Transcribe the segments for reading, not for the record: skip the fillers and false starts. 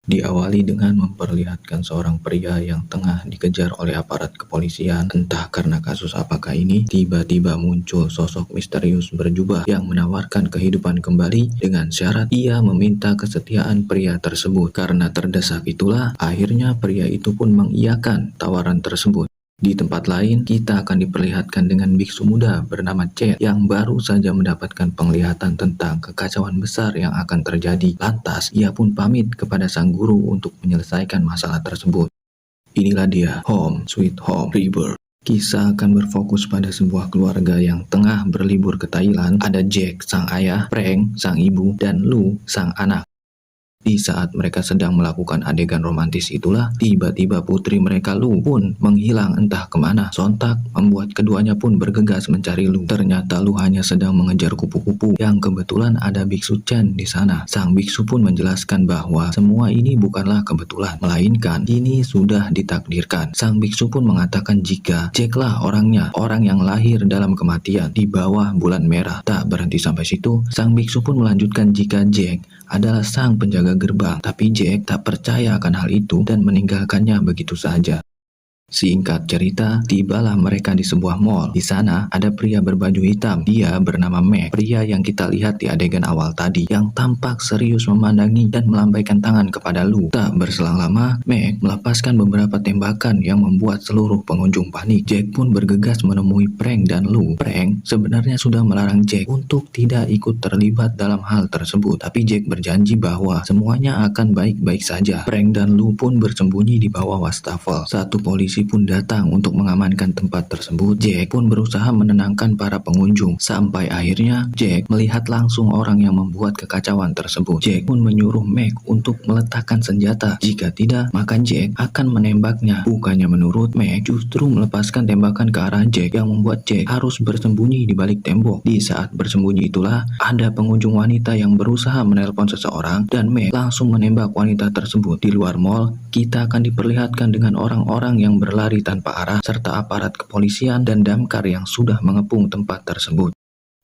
Diawali dengan memperlihatkan seorang pria yang tengah dikejar oleh aparat kepolisian. Entah karena kasus apakah ini, tiba-tiba muncul sosok misterius berjubah yang menawarkan kehidupan kembali dengan syarat ia meminta kesetiaan pria tersebut. Karena terdesak itulah, akhirnya pria itu pun mengiyakan tawaran tersebut. Di tempat lain, kita akan diperlihatkan dengan biksu muda bernama Chet yang baru saja mendapatkan penglihatan tentang kekacauan besar yang akan terjadi. Lantas, ia pun pamit kepada sang guru untuk menyelesaikan masalah tersebut. Inilah dia, Home Sweet Home Rebirth. Kisah akan berfokus pada sebuah keluarga yang tengah berlibur ke Thailand. Ada Jack, sang ayah, Frank, sang ibu, dan Lou, sang anak. Di saat mereka sedang melakukan adegan romantis itulah, tiba-tiba putri mereka Lou pun menghilang entah kemana. Sontak membuat keduanya pun bergegas mencari Lou. Ternyata Lou hanya sedang mengejar kupu-kupu yang kebetulan ada biksu Chen di sana. Sang biksu pun menjelaskan bahwa semua ini bukanlah kebetulan, melainkan ini sudah ditakdirkan. Sang biksu pun mengatakan jika Jacklah orangnya, orang yang lahir dalam kematian di bawah bulan merah. Tak berhenti sampai situ, sang biksu pun melanjutkan jika Jack adalah sang penjaga gerbang, tapi Jack tak percaya akan hal itu dan meninggalkannya begitu saja. Singkat cerita, tibalah mereka di sebuah mall. Di sana ada pria berbaju hitam. Dia bernama Mac. Pria yang kita lihat di adegan awal tadi, yang tampak serius memandangi dan melambaikan tangan kepada Lou. Tak berselang lama, Mac melepaskan beberapa tembakan yang membuat seluruh pengunjung panik. Jack pun bergegas menemui Frank dan Lou. Frank sebenarnya sudah melarang Jack untuk tidak ikut terlibat dalam hal tersebut, tapi Jack berjanji bahwa semuanya akan baik-baik saja. Frank dan Lou pun bersembunyi di bawah wastafel. Satu polisi pun datang untuk mengamankan tempat tersebut. Jack pun berusaha menenangkan para pengunjung. Sampai akhirnya Jack melihat langsung orang yang membuat kekacauan tersebut. Jack pun menyuruh Mac untuk meletakkan senjata. Jika tidak, maka Jack akan menembaknya. Bukannya menurut Mac, justru melepaskan tembakan ke arah Jack yang membuat Jack harus bersembunyi di balik tembok. Di saat bersembunyi itulah, ada pengunjung wanita yang berusaha menelpon seseorang dan Mac langsung menembak wanita tersebut. Di luar mall, kita akan diperlihatkan dengan orang-orang yang berlari tanpa arah serta aparat kepolisian dan damkar yang sudah mengepung tempat tersebut.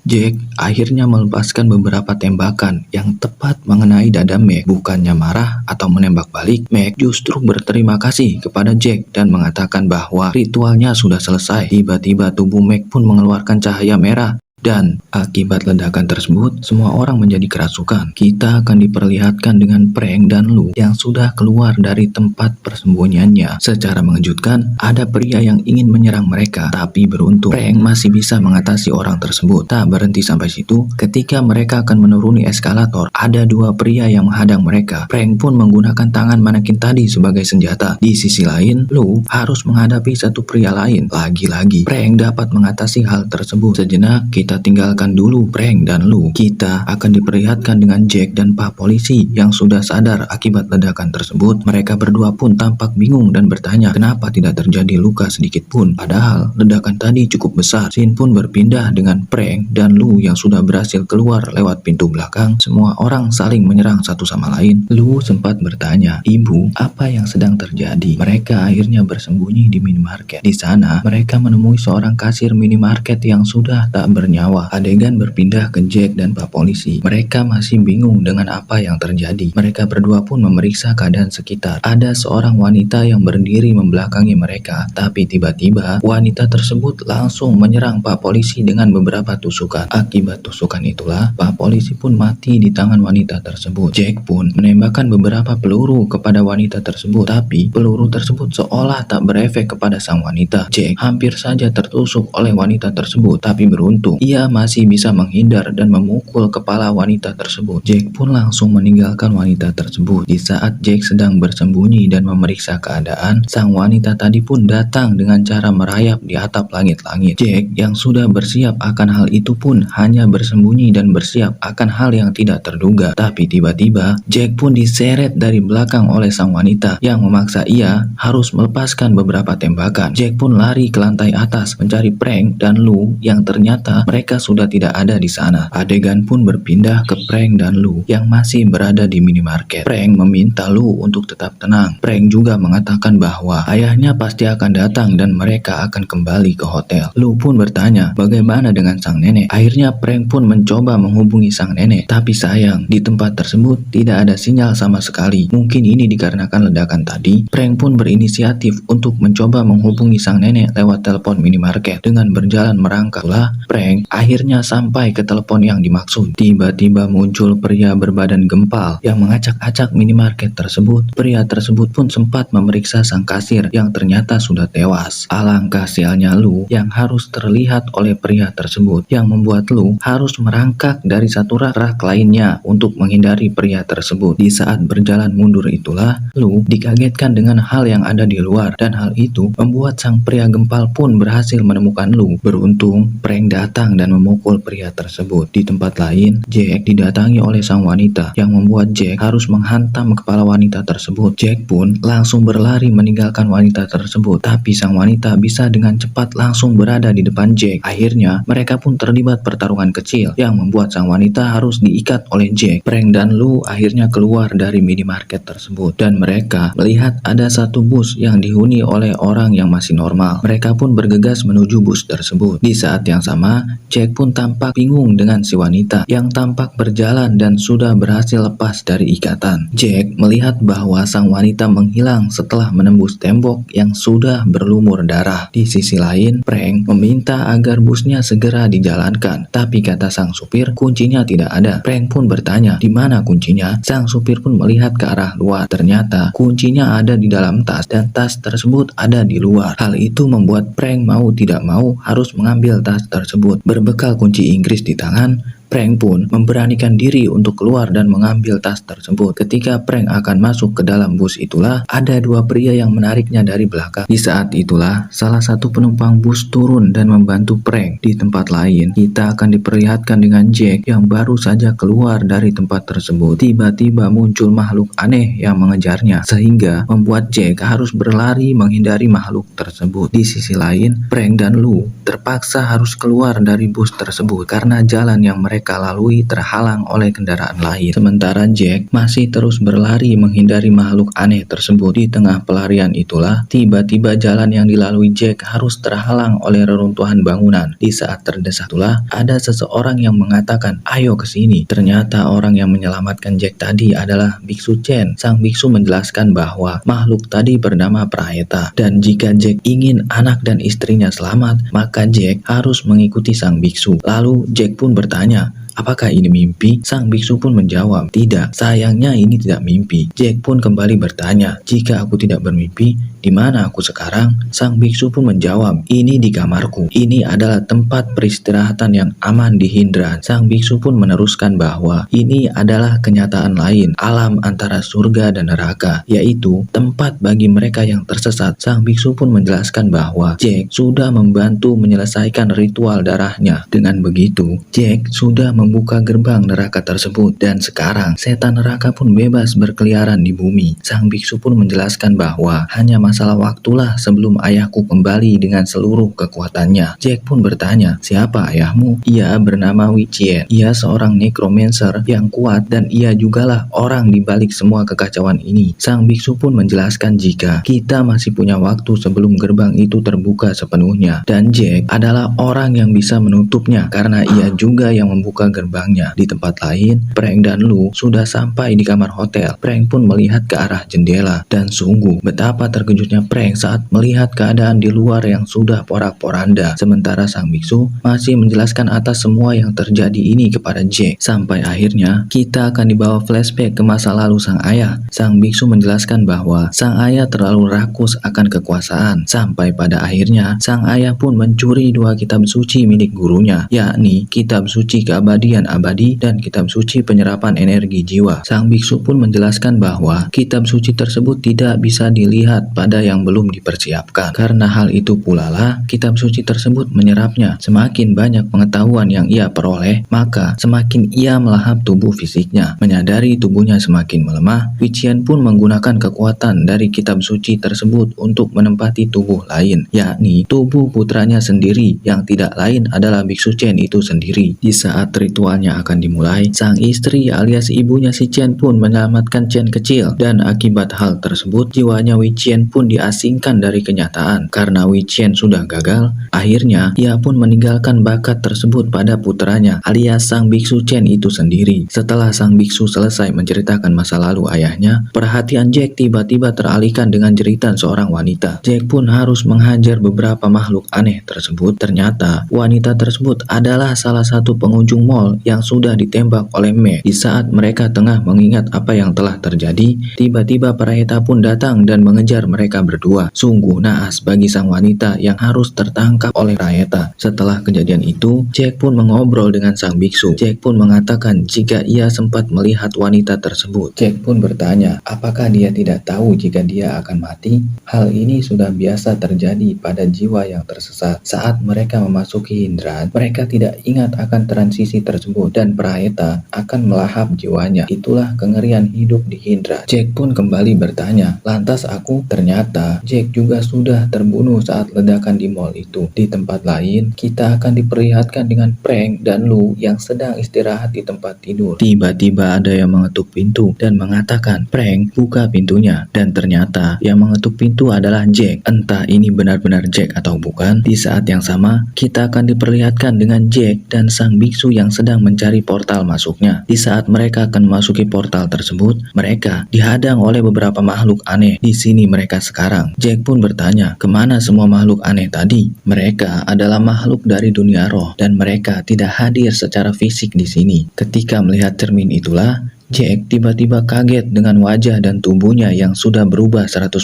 Jack akhirnya melepaskan beberapa tembakan yang tepat mengenai dada Mac. Bukannya marah atau menembak balik, Mac justru berterima kasih kepada Jack dan mengatakan bahwa ritualnya sudah selesai. Tiba-tiba tubuh Mac pun mengeluarkan cahaya merah. Dan akibat ledakan tersebut, semua orang menjadi kerasukan. Kita akan diperlihatkan dengan Frank dan Lou yang sudah keluar dari tempat persembunyiannya. Secara mengejutkan, ada pria yang ingin menyerang mereka, tapi beruntung Frank masih bisa mengatasi orang tersebut. Tak berhenti sampai situ, ketika mereka akan menuruni eskalator, ada dua pria yang menghadang mereka. Frank pun menggunakan tangan manekin tadi sebagai senjata. Di sisi lain, Lou harus menghadapi satu pria lain. Lagi-lagi, Frank dapat mengatasi hal tersebut. Sejenak, kita tinggalkan dulu Frank dan Lou. Kita akan diperlihatkan dengan Jack dan Pak polisi yang sudah sadar akibat ledakan tersebut. Mereka berdua pun tampak bingung dan bertanya kenapa tidak terjadi luka sedikit pun. Padahal ledakan tadi cukup besar. Scene pun berpindah dengan Frank dan Lou yang sudah berhasil keluar lewat pintu belakang. Semua orang saling menyerang satu sama lain. Lou sempat bertanya, "Ibu, apa yang sedang terjadi?" Mereka akhirnya bersembunyi di minimarket. Di sana mereka menemui seorang kasir minimarket yang sudah tak bernyawa. Adegan berpindah ke Jack dan Pak polisi. Mereka masih bingung dengan apa yang terjadi. Mereka berdua pun memeriksa keadaan sekitar. Ada seorang wanita yang berdiri membelakangi mereka, tapi tiba-tiba wanita tersebut langsung menyerang Pak polisi dengan beberapa tusukan. Akibat tusukan itulah, Pak polisi pun mati di tangan wanita tersebut. Jack pun menembakkan beberapa peluru kepada wanita tersebut, tapi peluru tersebut seolah tak berefek kepada sang wanita. Jack hampir saja tertusuk oleh wanita tersebut, tapi beruntung ia masih bisa menghindar dan memukul kepala wanita tersebut. Jack pun langsung meninggalkan wanita tersebut. Di saat Jack sedang bersembunyi dan memeriksa keadaan, sang wanita tadi pun datang dengan cara merayap di atap langit-langit. Jack yang sudah bersiap akan hal itu pun hanya bersembunyi dan bersiap akan hal yang tidak terduga. Tapi tiba-tiba Jack pun diseret dari belakang oleh sang wanita yang memaksa ia harus melepaskan beberapa tembakan. Jack pun lari ke lantai atas mencari Frank dan Lou yang ternyata mereka mereka sudah tidak ada di sana. Adegan pun berpindah ke Frank dan Lou yang masih berada di minimarket. Frank meminta Lou untuk tetap tenang. Frank juga mengatakan bahwa ayahnya pasti akan datang dan mereka akan kembali ke hotel. Lou pun bertanya bagaimana dengan sang nenek. Akhirnya Frank pun mencoba menghubungi sang nenek, tapi sayang di tempat tersebut tidak ada sinyal sama sekali. Mungkin ini dikarenakan ledakan tadi. Frank pun berinisiatif untuk mencoba menghubungi sang nenek lewat telepon minimarket. Dengan berjalan merangkaklah Frank akhirnya sampai ke telepon yang dimaksud. Tiba-tiba muncul pria berbadan gempal yang mengacak-acak minimarket tersebut. Pria tersebut pun sempat memeriksa sang kasir yang ternyata sudah tewas. Alangkah sialnya Lou yang harus terlihat oleh pria tersebut, yang membuat Lou harus merangkak dari satu rak lainnya untuk menghindari pria tersebut. Di saat berjalan mundur itulah Lou dikagetkan dengan hal yang ada di luar, dan hal itu membuat sang pria gempal pun berhasil menemukan Lou. Beruntung Frank datang dan memukul pria tersebut. Di tempat lain, Jack didatangi oleh sang wanita yang membuat Jack harus menghantam kepala wanita tersebut. Jack pun langsung berlari meninggalkan wanita tersebut, tapi sang wanita bisa dengan cepat langsung berada di depan Jack. Akhirnya mereka pun terlibat pertarungan kecil yang membuat sang wanita harus diikat oleh Jack. Frank dan Lou akhirnya keluar dari minimarket tersebut dan mereka melihat ada satu bus yang dihuni oleh orang yang masih normal. Mereka pun bergegas menuju bus tersebut. Di saat yang sama, Jack pun tampak bingung dengan si wanita yang tampak berjalan dan sudah berhasil lepas dari ikatan. Jack melihat bahwa sang wanita menghilang setelah menembus tembok yang sudah berlumur darah. Di sisi lain, Frank meminta agar busnya segera dijalankan, tapi kata sang supir kuncinya tidak ada. Frank pun bertanya di mana kuncinya. Sang supir pun melihat ke arah luar. Ternyata kuncinya ada di dalam tas dan tas tersebut ada di luar. Hal itu membuat Frank mau tidak mau harus mengambil tas tersebut. Berbekal kunci Inggris di tangan, Frank pun memberanikan diri untuk keluar dan mengambil tas tersebut. Ketika Frank akan masuk ke dalam bus itulah ada dua pria yang menariknya dari belakang. Di saat itulah salah satu penumpang bus turun dan membantu Frank. Di tempat lain, kita akan diperlihatkan dengan Jack yang baru saja keluar dari tempat tersebut. Tiba-tiba muncul makhluk aneh yang mengejarnya sehingga membuat Jack harus berlari menghindari makhluk tersebut. Di sisi lain, Frank dan Lou terpaksa harus keluar dari bus tersebut karena jalan yang mereka lalui terhalang oleh kendaraan lain. Sementara Jack masih terus berlari menghindari makhluk aneh tersebut. Di tengah pelarian itulah tiba-tiba jalan yang dilalui Jack harus terhalang oleh reruntuhan bangunan. Di saat terdesak itulah ada seseorang yang mengatakan, "Ayo ke sini." Ternyata orang yang menyelamatkan Jack tadi adalah Biksu Chen. Sang biksu menjelaskan bahwa makhluk tadi bernama Praheta, dan jika Jack ingin anak dan istrinya selamat, maka Jack harus mengikuti sang biksu. Lalu Jack pun bertanya, apakah ini mimpi? Sang biksu pun menjawab, tidak, sayangnya ini tidak mimpi. Jack pun kembali bertanya, jika aku tidak bermimpi, di mana aku sekarang? Sang biksu pun menjawab, ini di kamarku. Ini adalah tempat peristirahatan yang aman di Hindran. Sang biksu pun meneruskan bahwa ini adalah kenyataan lain, alam antara surga dan neraka, yaitu tempat bagi mereka yang tersesat. Sang biksu pun menjelaskan bahwa Jack sudah membantu menyelesaikan ritual darahnya. Dengan begitu, Jack sudah membuka gerbang neraka tersebut dan sekarang setan neraka pun bebas berkeliaran di bumi. Sang biksu pun menjelaskan bahwa hanya masalah waktulah sebelum ayahku kembali dengan seluruh kekuatannya. Jack pun bertanya, siapa ayahmu? Ia bernama Wichien. Ia seorang necromancer yang kuat dan ia jugalah orang di balik semua kekacauan ini. Sang biksu pun menjelaskan jika kita masih punya waktu sebelum gerbang itu terbuka sepenuhnya, dan Jack adalah orang yang bisa menutupnya karena ia juga yang membuka gerbangnya. Di tempat lain, Frank dan Lou sudah sampai di kamar hotel. Frank pun melihat ke arah jendela dan sungguh betapa terkejutnya Frank saat melihat keadaan di luar yang sudah porak-poranda. Sementara sang biksu masih menjelaskan atas semua yang terjadi ini kepada Jack. Sampai akhirnya kita akan dibawa flashback ke masa lalu sang ayah. Sang biksu menjelaskan bahwa sang ayah terlalu rakus akan kekuasaan. Sampai pada akhirnya sang ayah pun mencuri dua kitab suci milik gurunya, yakni kitab suci keabadian keabadian abadi dan kitab suci penyerapan energi jiwa. Sang biksu pun menjelaskan bahwa kitab suci tersebut tidak bisa dilihat pada yang belum dipersiapkan. Karena hal itu pula lah kitab suci tersebut menyerapnya. Semakin banyak pengetahuan yang ia peroleh, maka semakin ia melahap tubuh fisiknya. Menyadari tubuhnya semakin melemah, Wei Qian pun menggunakan kekuatan dari kitab suci tersebut untuk menempati tubuh lain, yakni tubuh putranya sendiri yang tidak lain adalah biksu Chen itu sendiri. Di saat ritualnya akan dimulai, sang istri alias ibunya si Chen pun menyelamatkan Chen kecil, dan akibat hal tersebut jiwanya Wei Qian pun diasingkan dari kenyataan. Karena Wei Qian sudah gagal, akhirnya ia pun meninggalkan bakat tersebut pada putranya alias sang biksu Chen itu sendiri. Setelah sang biksu selesai menceritakan masa lalu ayahnya, perhatian Jack tiba-tiba teralihkan dengan jeritan seorang wanita. Jack pun harus menghajar beberapa makhluk aneh tersebut. Ternyata wanita tersebut adalah salah satu pengunjung mall yang sudah ditembak oleh Meg. Di saat mereka tengah mengingat apa yang telah terjadi, tiba-tiba Paraheta pun datang dan mengejar mereka berdua. Sungguh naas bagi sang wanita yang harus tertangkap oleh Paraheta. Setelah kejadian itu, Jack pun mengobrol dengan sang biksu. Jack pun mengatakan jika ia sempat melihat wanita tersebut. Jack pun bertanya, apakah dia tidak tahu jika dia akan mati? Hal ini sudah biasa terjadi pada jiwa yang tersesat. Saat mereka memasuki Hindran, mereka tidak ingat akan transisi tersebut dan Paraheta akan melahap jiwanya. Itulah kengerian hidup di Hindran. Jack pun kembali bertanya, lantas aku? Ternyata Jack juga sudah terbunuh saat ledakan di mall itu. Di tempat lain, kita akan diperlihatkan dengan Frank dan Lu yang sedang istirahat di tempat tidur. Tiba-tiba ada yang mengetuk pintu dan mengatakan, Frank, buka pintunya. Dan ternyata yang mengetuk pintu adalah Jack. Entah ini benar-benar Jack atau bukan. Di saat yang sama, kita akan diperlihatkan dengan Jack dan sang biksu yang sedang mencari portal masuknya. Di saat mereka akan memasuki portal tersebut, mereka dihadang oleh beberapa makhluk aneh. Di sini mereka sekarang. Jack pun bertanya, kemana semua makhluk aneh tadi? Mereka adalah makhluk dari dunia roh dan mereka tidak hadir secara fisik di sini. Ketika melihat cermin itulah, Jack tiba-tiba kaget dengan wajah dan tubuhnya yang sudah berubah 100%.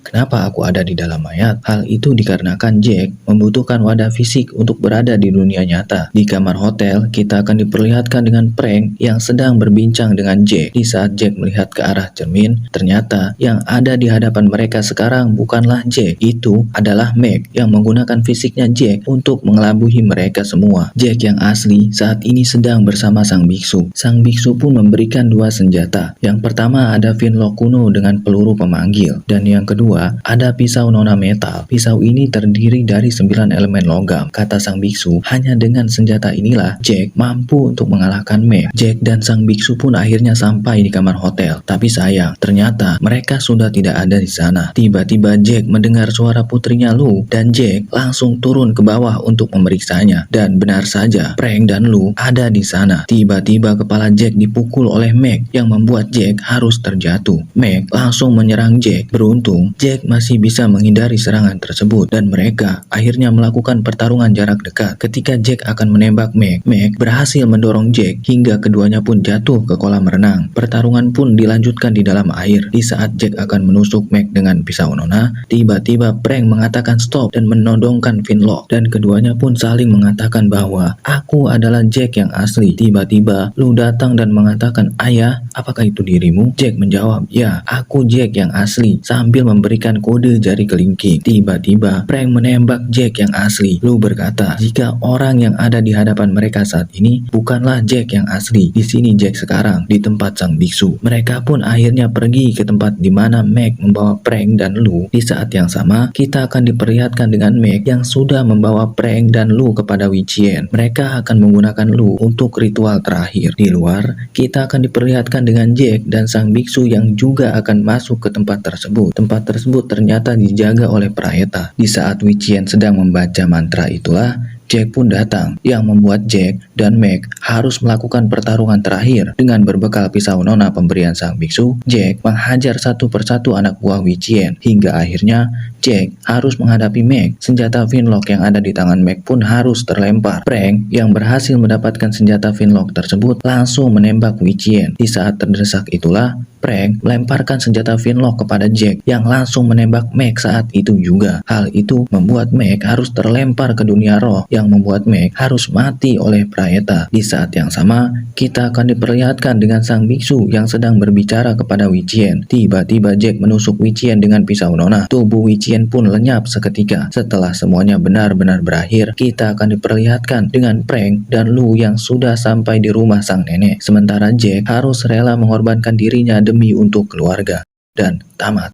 Kenapa aku ada di dalam mayat? Hal itu dikarenakan Jack membutuhkan wadah fisik untuk berada di dunia nyata. Di kamar hotel, kita akan diperlihatkan dengan Frank yang sedang berbincang dengan Jack. Di saat Jack melihat ke arah cermin, ternyata yang ada di hadapan mereka sekarang bukanlah Jack. Itu adalah Meg yang menggunakan fisiknya Jack untuk mengelabuhi mereka semua. Jack yang asli saat ini sedang bersama sang biksu. Sang biksu pun memberikan dua senjata. Yang pertama ada finlock kuno dengan peluru pemanggil, dan yang kedua ada pisau nona metal. Pisau ini terdiri dari 9 elemen logam. Kata sang biksu, hanya dengan senjata inilah Jack mampu untuk mengalahkan Meg. Jack dan sang biksu pun akhirnya sampai di kamar hotel. Tapi sayang, ternyata mereka sudah tidak ada di sana. Tiba-tiba Jack mendengar suara putrinya Lu dan Jack langsung turun ke bawah untuk memeriksanya. Dan benar saja, Frank dan Lu ada di sana. Tiba-tiba kepala Jack dipukul oleh Meg yang membuat Jack harus terjatuh. Meg langsung menyerang Jack. Beruntung, Jack masih bisa menghindari serangan tersebut dan mereka akhirnya melakukan pertarungan jarak dekat. Ketika Jack akan menembak Meg, Meg berhasil mendorong Jack hingga keduanya pun jatuh ke kolam renang. Pertarungan pun dilanjutkan di dalam air. Di saat Jack akan menusuk Meg dengan pisau nona, tiba-tiba Frank mengatakan stop dan menodongkan finlock, dan keduanya pun saling mengatakan bahwa aku adalah Jack yang asli. Tiba-tiba Lu datang dan mengatakan, ayah, apakah itu dirimu? Jack menjawab, ya, aku Jack yang asli, sambil memberikan kode jari kelingking. Tiba-tiba Frank menembak Jack yang asli. Lu berkata, jika orang yang ada di hadapan mereka saat ini bukanlah Jack yang asli. Di sini Jack sekarang, di tempat sang biksu. Mereka pun akhirnya pergi ke tempat di mana Meg membawa Frank dan Lu. Di saat yang sama, kita akan diperlihatkan dengan Meg yang sudah membawa Frank dan Lu kepada Wei Qian. Mereka akan menggunakan Lu untuk ritual terakhir. Di luar, kita akan diperlihatkan dengan Jack dan sang biksu yang juga akan masuk ke tempat tersebut. Tempat tersebut ternyata dijaga oleh Paraheta. Di saat Wei Qian sedang membaca mantra itulah, Jack pun datang yang membuat Jack dan Meg harus melakukan pertarungan terakhir. Dengan berbekal pisau nona pemberian sang biksu, Jack menghajar satu persatu anak buah Wei Qian hingga akhirnya Jack harus menghadapi Meg. Senjata finlock yang ada di tangan Meg pun harus terlempar. Frank yang berhasil mendapatkan senjata finlock tersebut langsung menembak Wei Qian. Di saat terdesak itulah prank melemparkan senjata Finlock kepada Jack yang langsung menembak Meg saat itu juga. Hal itu membuat Meg harus terlempar ke dunia roh yang membuat Meg harus mati oleh Praeta. Di saat yang sama, kita akan diperlihatkan dengan sang biksu yang sedang berbicara kepada Wei-Chien. Tiba-tiba Jack menusuk Wei-Chien dengan pisau nona. Tubuh Wei-Chien pun lenyap seketika. Setelah semuanya benar-benar berakhir, kita akan diperlihatkan dengan prank dan Lu yang sudah sampai di rumah sang nenek. Sementara Jack harus rela mengorbankan dirinya demi untuk keluarga. Dan tamat.